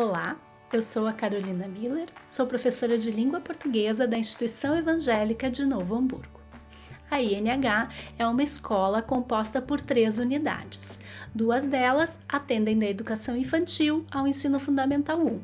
Olá, eu sou a Carolina Miller, sou professora de língua portuguesa da Instituição Evangélica de Novo Hamburgo. A INH é uma escola composta por 3 unidades. 2 delas atendem da educação infantil ao ensino fundamental 1,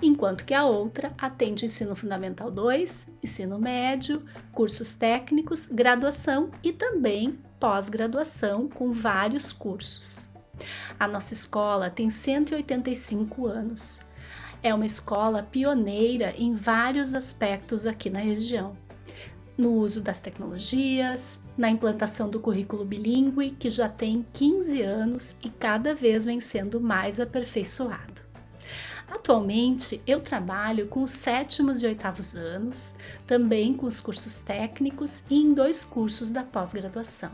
enquanto que a outra atende ensino fundamental 2, ensino médio, cursos técnicos, graduação e também pós-graduação com vários cursos. A nossa escola tem 185 anos. É uma escola pioneira em vários aspectos aqui na região. No uso das tecnologias, na implantação do currículo bilíngue, que já tem 15 anos e cada vez vem sendo mais aperfeiçoado. Atualmente, eu trabalho com os 7º e 8º anos, também com os cursos técnicos e em 2 cursos da pós-graduação.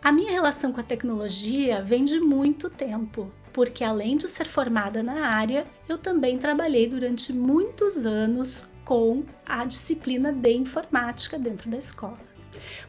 A minha relação com a tecnologia vem de muito tempo, porque além de ser formada na área, eu também trabalhei durante muitos anos com a disciplina de informática dentro da escola.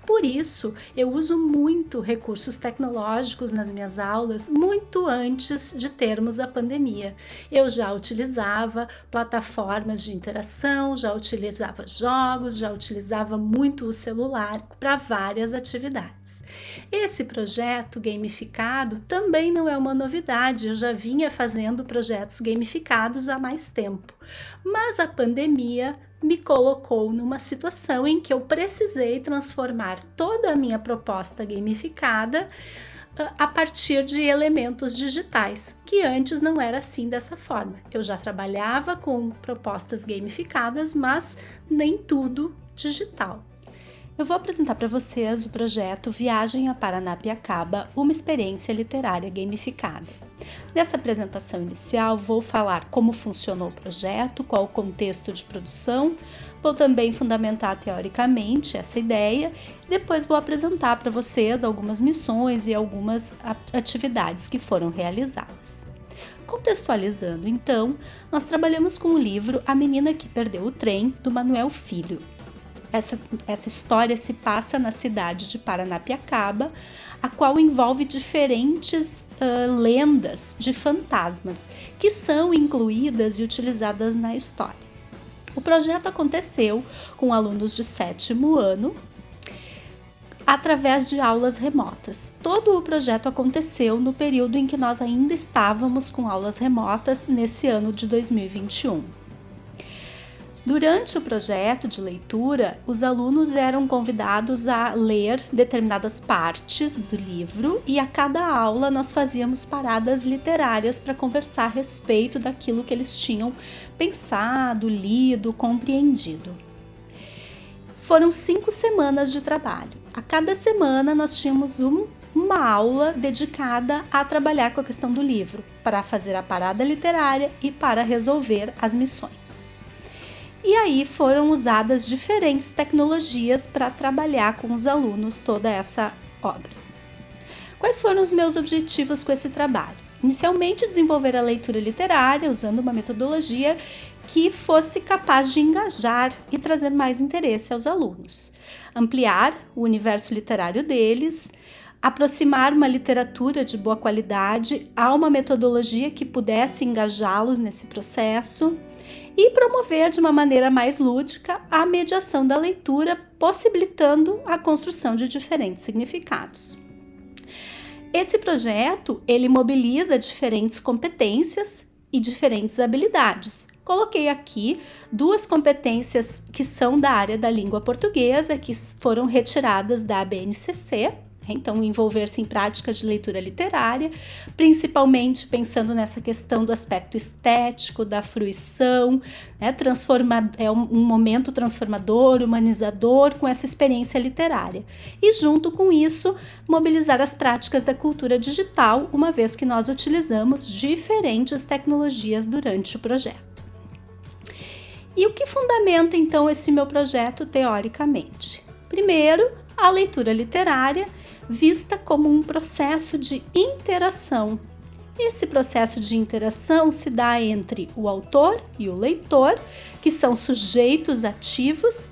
Por isso, eu uso muito recursos tecnológicos nas minhas aulas muito antes de termos a pandemia. Eu já utilizava plataformas de interação, já utilizava jogos, já utilizava muito o celular para várias atividades. Esse projeto gamificado também não é uma novidade, eu já vinha fazendo projetos gamificados há mais tempo, mas a pandemia me colocou numa situação em que eu precisei transformar toda a minha proposta gamificada a partir de elementos digitais, que antes não era assim dessa forma. Eu já trabalhava com propostas gamificadas, mas nem tudo digital. Eu vou apresentar para vocês o projeto Viagem a Paranapiacaba, uma experiência literária gamificada. Nessa apresentação inicial, vou falar como funcionou o projeto, qual o contexto de produção, vou também fundamentar teoricamente essa ideia e depois vou apresentar para vocês algumas missões e algumas atividades que foram realizadas. Contextualizando, então, nós trabalhamos com o livro A Menina que Perdeu o Trem, do Manuel Filho. Essa história se passa na cidade de Paranapiacaba, a qual envolve diferentes lendas de fantasmas que são incluídas e utilizadas na história. O projeto aconteceu com alunos de 7º ano, através de aulas remotas. Todo o projeto aconteceu no período em que nós ainda estávamos com aulas remotas nesse ano de 2021. Durante o projeto de leitura, os alunos eram convidados a ler determinadas partes do livro e a cada aula nós fazíamos paradas literárias para conversar a respeito daquilo que eles tinham pensado, lido, compreendido. Foram 5 semanas de trabalho. A cada semana nós tínhamos uma aula dedicada a trabalhar com a questão do livro, para fazer a parada literária e para resolver as missões. E aí foram usadas diferentes tecnologias para trabalhar com os alunos toda essa obra. Quais foram os meus objetivos com esse trabalho? Inicialmente, desenvolver a leitura literária usando uma metodologia que fosse capaz de engajar e trazer mais interesse aos alunos. Ampliar o universo literário deles, aproximar uma literatura de boa qualidade a uma metodologia que pudesse engajá-los nesse processo, e promover de uma maneira mais lúdica a mediação da leitura, possibilitando a construção de diferentes significados. Esse projeto, ele mobiliza diferentes competências e diferentes habilidades. Coloquei aqui 2 competências que são da área da língua portuguesa, que foram retiradas da ABNCC, então envolver-se em práticas de leitura literária, principalmente pensando nessa questão do aspecto estético, da fruição, né? É um momento transformador, humanizador com essa experiência literária. E junto com isso, mobilizar as práticas da cultura digital, uma vez que nós utilizamos diferentes tecnologias durante o projeto. E o que fundamenta então esse meu projeto teoricamente? Primeiro, a leitura literária vista como um processo de interação. Esse processo de interação se dá entre o autor e o leitor, que são sujeitos ativos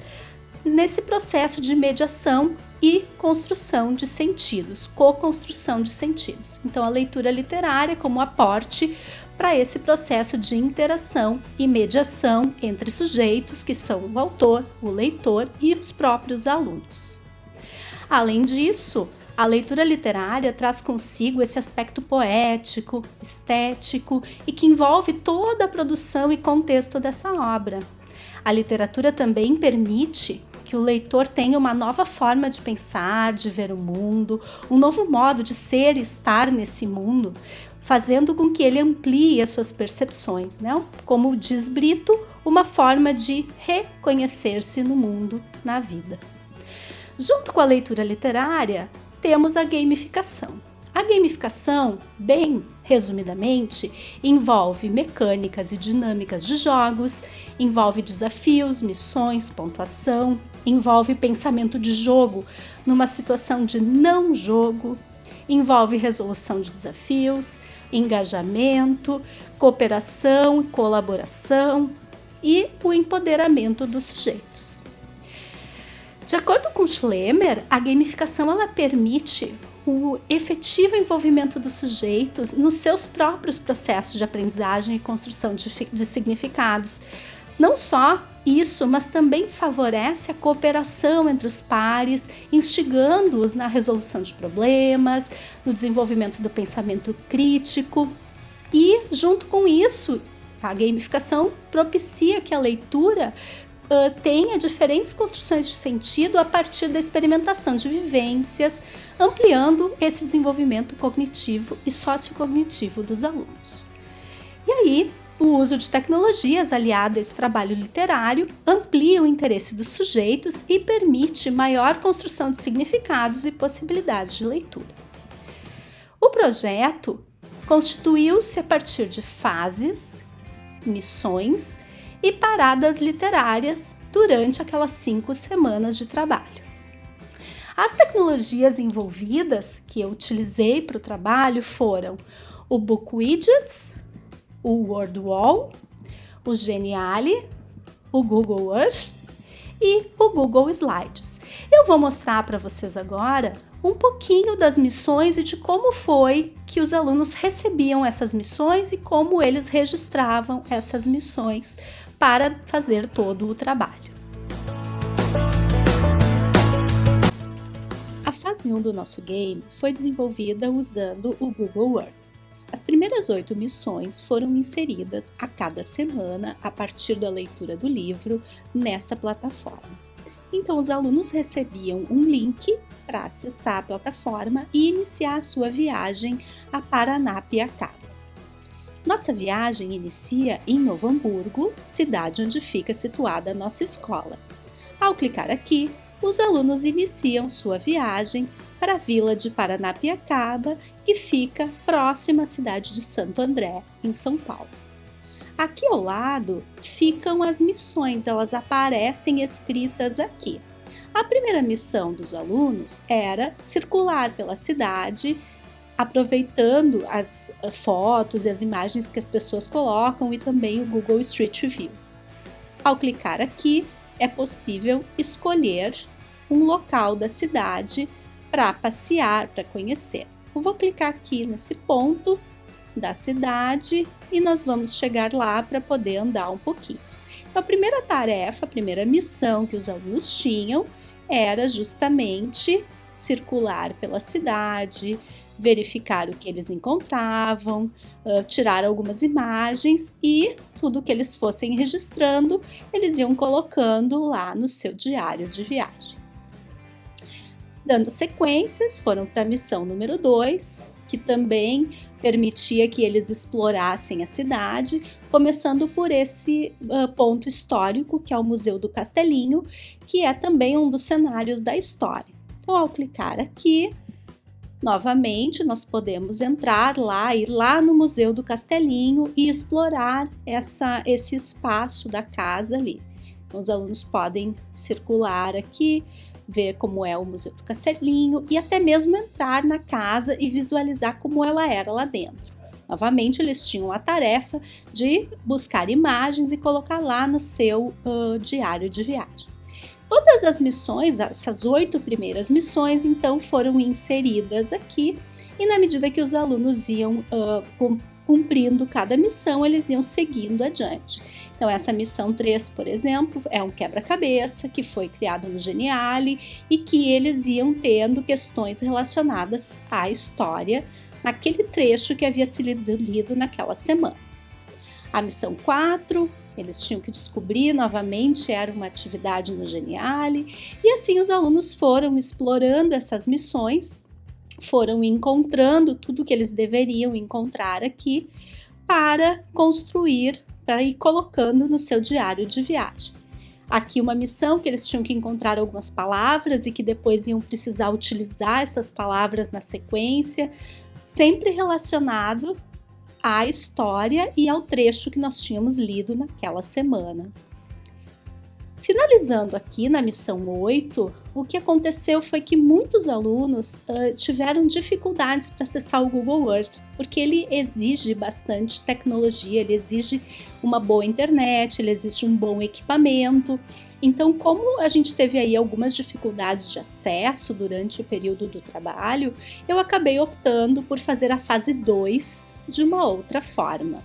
nesse processo de mediação e construção de sentidos, co-construção de sentidos. Então, a leitura literária como aporte para esse processo de interação e mediação entre sujeitos que são o autor, o leitor e os próprios alunos. Além disso, a leitura literária traz consigo esse aspecto poético, estético e que envolve toda a produção e contexto dessa obra. A literatura também permite que o leitor tenha uma nova forma de pensar, de ver o mundo, um novo modo de ser e estar nesse mundo, fazendo com que ele amplie as suas percepções, né? Como diz Brito, uma forma de reconhecer-se no mundo, na vida. Junto com a leitura literária, temos a gamificação. A gamificação, bem resumidamente, envolve mecânicas e dinâmicas de jogos, envolve desafios, missões, pontuação, envolve pensamento de jogo numa situação de não jogo, envolve resolução de desafios, engajamento, cooperação, colaboração e o empoderamento dos sujeitos. De acordo com Schlemmer, a gamificação ela permite o efetivo envolvimento dos sujeitos nos seus próprios processos de aprendizagem e construção de significados. Não só isso, mas também favorece a cooperação entre os pares, instigando-os na resolução de problemas, no desenvolvimento do pensamento crítico. E, junto com isso, a gamificação propicia que a leitura tenha diferentes construções de sentido a partir da experimentação de vivências, ampliando esse desenvolvimento cognitivo e sociocognitivo dos alunos. E aí, o uso de tecnologias aliado a esse trabalho literário amplia o interesse dos sujeitos e permite maior construção de significados e possibilidades de leitura. O projeto constituiu-se a partir de fases, missões e paradas literárias durante aquelas 5 semanas de trabalho. As tecnologias envolvidas que eu utilizei para o trabalho foram o Book Widgets, o WordWall, o Geniali, o Google Earth e o Google Slides. Eu vou mostrar para vocês agora um pouquinho das missões e de como foi que os alunos recebiam essas missões e como eles registravam essas missões para fazer todo o trabalho. A fase 1 do nosso game foi desenvolvida usando o Google Earth. As primeiras 8 missões foram inseridas a cada semana a partir da leitura do livro nessa plataforma. Então, os alunos recebiam um link para acessar a plataforma e iniciar a sua viagem a Paranapiacaba. Nossa viagem inicia em Novo Hamburgo, cidade onde fica situada a nossa escola. Ao clicar aqui, os alunos iniciam sua viagem para a vila de Paranapiacaba, que fica próxima à cidade de Santo André, em São Paulo. Aqui ao lado ficam as missões, elas aparecem escritas aqui. A primeira missão dos alunos era circular pela cidade, aproveitando as fotos e as imagens que as pessoas colocam e também o Google Street View. Ao clicar aqui, é possível escolher um local da cidade para passear, para conhecer. Eu vou clicar aqui nesse ponto da cidade e nós vamos chegar lá para poder andar um pouquinho. Então, a primeira tarefa, a primeira missão que os alunos tinham era justamente circular pela cidade, verificar o que eles encontravam, tirar algumas imagens e tudo que eles fossem registrando, eles iam colocando lá no seu diário de viagem. Dando sequências, foram para a missão número 2, que também permitia que eles explorassem a cidade, começando por esse ponto histórico, que é o Museu do Castelinho, que é também um dos cenários da história. Então, ao clicar aqui, novamente, nós podemos entrar lá, ir lá no Museu do Castelinho e explorar esse espaço da casa ali. Então, os alunos podem circular aqui, ver como é o Museu do Castelinho e até mesmo entrar na casa e visualizar como ela era lá dentro. Novamente, eles tinham a tarefa de buscar imagens e colocar lá no seu diário de viagem. Todas as missões, essas 8 primeiras missões, então foram inseridas aqui e na medida que os alunos iam cumprindo cada missão, eles iam seguindo adiante. Então, essa missão 3, por exemplo, é um quebra-cabeça que foi criado no Geniali e que eles iam tendo questões relacionadas à história naquele trecho que havia sido lido naquela semana. A missão 4, eles tinham que descobrir novamente, era uma atividade no Geniali, e assim os alunos foram explorando essas missões, foram encontrando tudo que eles deveriam encontrar aqui para construir, para ir colocando no seu diário de viagem. Aqui uma missão que eles tinham que encontrar algumas palavras e que depois iam precisar utilizar essas palavras na sequência, sempre relacionado à história e ao trecho que nós tínhamos lido naquela semana. Finalizando aqui na missão 8, o que aconteceu foi que muitos alunos tiveram dificuldades para acessar o Google Earth, porque ele exige bastante tecnologia, ele exige uma boa internet, ele exige um bom equipamento. Então, como a gente teve aí algumas dificuldades de acesso durante o período do trabalho, eu acabei optando por fazer a fase 2 de uma outra forma.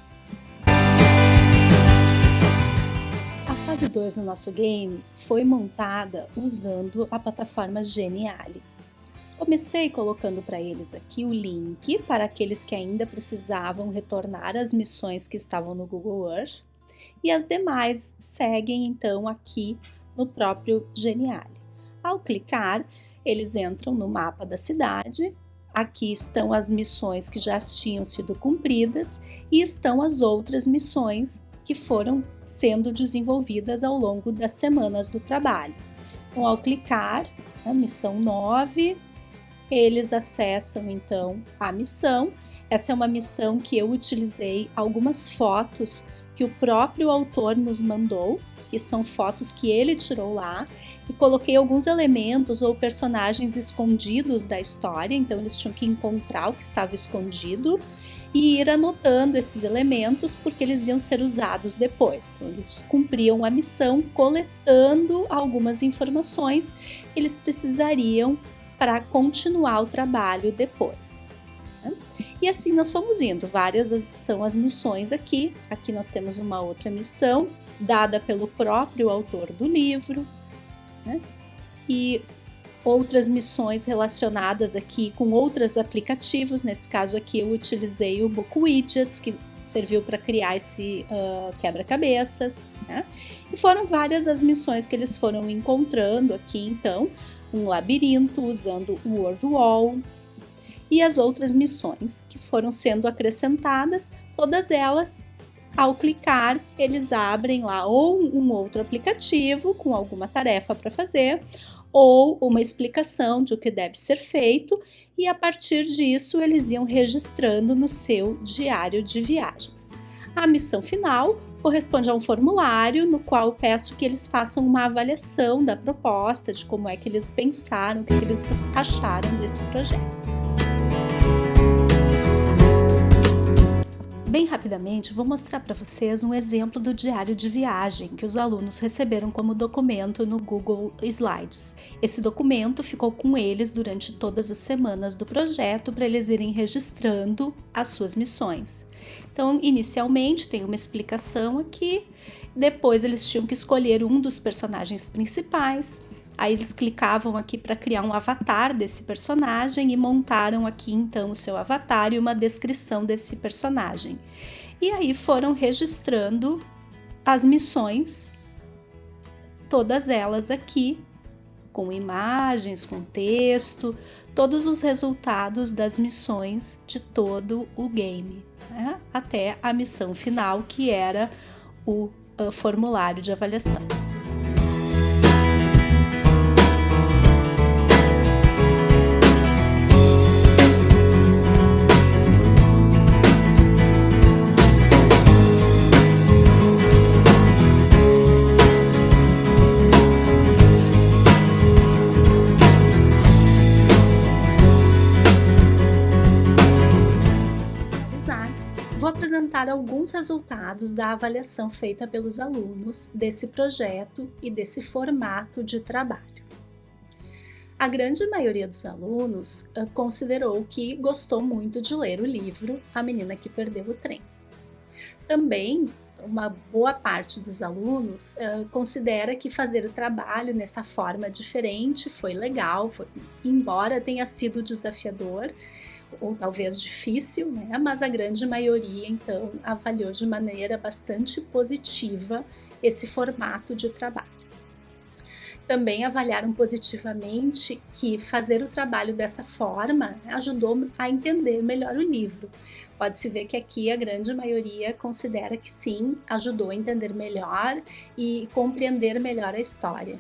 A fase 2 no nosso game foi montada usando a plataforma Geniali. Comecei colocando para eles aqui o link para aqueles que ainda precisavam retornar às missões que estavam no Google Earth, e as demais seguem então aqui no próprio Geniali. Ao clicar, eles entram no mapa da cidade, aqui estão as missões que já tinham sido cumpridas e estão as outras missões que foram sendo desenvolvidas ao longo das semanas do trabalho. Então, ao clicar na missão 9, eles acessam então a missão. Essa é uma missão que eu utilizei algumas fotos que o próprio autor nos mandou, que são fotos que ele tirou lá, e coloquei alguns elementos ou personagens escondidos da história, então eles tinham que encontrar o que estava escondido e ir anotando esses elementos porque eles iam ser usados depois. Então eles cumpriam a missão coletando algumas informações que eles precisariam para continuar o trabalho depois. E assim nós fomos indo, várias são as missões aqui. Aqui nós temos uma outra missão dada pelo próprio autor do livro, né? E outras missões relacionadas aqui com outros aplicativos. Nesse caso aqui eu utilizei o Book Widgets, que serviu para criar esse quebra-cabeças, né? E foram várias as missões que eles foram encontrando aqui, então, um labirinto usando o Word Wall, e as outras missões que foram sendo acrescentadas, todas elas, ao clicar, eles abrem lá ou um outro aplicativo com alguma tarefa para fazer, ou uma explicação de o que deve ser feito, e a partir disso eles iam registrando no seu diário de viagens. A missão final corresponde a um formulário no qual peço que eles façam uma avaliação da proposta, de como é que eles pensaram, o que eles acharam desse projeto. Bem rapidamente, vou mostrar para vocês um exemplo do diário de viagem que os alunos receberam como documento no Google Slides. Esse documento ficou com eles durante todas as semanas do projeto para eles irem registrando as suas missões. Então, inicialmente tem uma explicação aqui, depois eles tinham que escolher um dos personagens principais. Aí eles clicavam aqui para criar um avatar desse personagem e montaram aqui então o seu avatar e uma descrição desse personagem. E aí foram registrando as missões, todas elas aqui, com imagens, com texto, todos os resultados das missões de todo o game, né? Até a missão final, que era o formulário de avaliação. Vou apresentar alguns resultados da avaliação feita pelos alunos desse projeto e desse formato de trabalho. A grande maioria dos alunos considerou que gostou muito de ler o livro A Menina que Perdeu o Trem. Também, uma boa parte dos alunos considera que fazer o trabalho nessa forma diferente foi legal, embora tenha sido desafiador ou talvez difícil, né? Mas a grande maioria, então, avaliou de maneira bastante positiva esse formato de trabalho. Também avaliaram positivamente que fazer o trabalho dessa forma ajudou a entender melhor o livro. Pode-se ver que aqui a grande maioria considera que sim, ajudou a entender melhor e compreender melhor a história.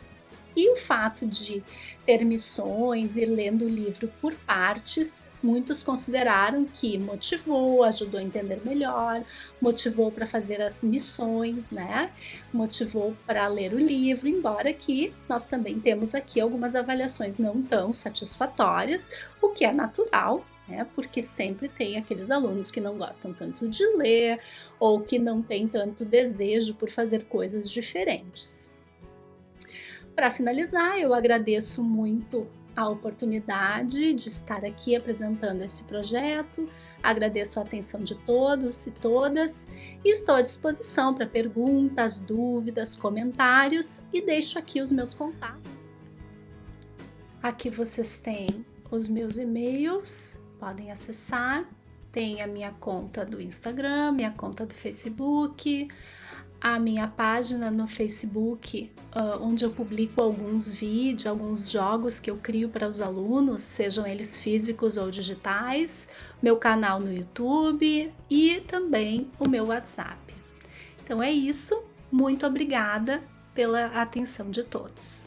E o fato de ter missões e lendo o livro por partes, muitos consideraram que motivou, ajudou a entender melhor, motivou para fazer as missões, né? Motivou para ler o livro, embora que nós também temos aqui algumas avaliações não tão satisfatórias, o que é natural, né? Porque sempre tem aqueles alunos que não gostam tanto de ler ou que não têm tanto desejo por fazer coisas diferentes. Para finalizar, eu agradeço muito a oportunidade de estar aqui apresentando esse projeto, agradeço a atenção de todos e todas e estou à disposição para perguntas, dúvidas, comentários e deixo aqui os meus contatos. Aqui vocês têm os meus e-mails, podem acessar, tem a minha conta do Instagram, minha conta do Facebook, a minha página no Facebook, onde eu publico alguns vídeos, alguns jogos que eu crio para os alunos, sejam eles físicos ou digitais, meu canal no YouTube e também o meu WhatsApp. Então é isso, muito obrigada pela atenção de todos.